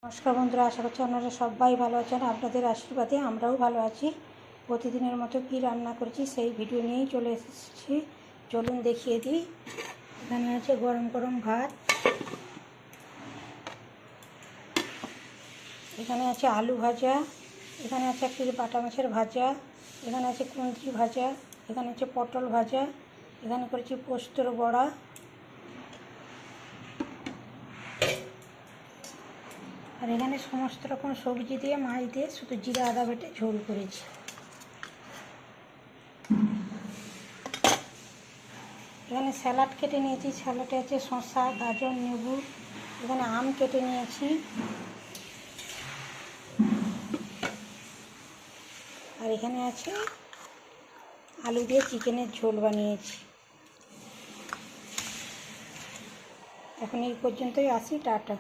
নমস্কার বন্ধুরা, আশা করছি আপনারা সবাই ভালো আছেন। আপনাদের আশীর্বাদে আমরাও ভালো আছি। প্রতিদিনের মতো কি রান্না করেছি সেই ভিডিও নিয়েই চলে এসেছি। চলুন দেখিয়ে দিই। এখানে আছে গরম গরম ভাত, এখানে আছে আলু ভাজা, এখানে আছে একটি বাটা মাছের ভাজা, এখানে আছে কুঁদরি ভাজা, এখানে আছে পটল ভাজা, এখানে করেছি পোস্তর বড়া, আর এখানে সমস্ত রকম সবজি দিয়ে মাছ দিয়ে শুধু জিরা আদা বেটে ঝোল করেছি। এখানে স্যালাড কেটে নিয়েছি। স্যালাডে আছে শসা, গাজর, লেবু। এখানে আম কেটে নিয়েছি। আর এখানে আছে আলু দিয়ে চিকেনের ঝোল বানিয়েছি। এখন এই পর্যন্তই, আসি, টাটা।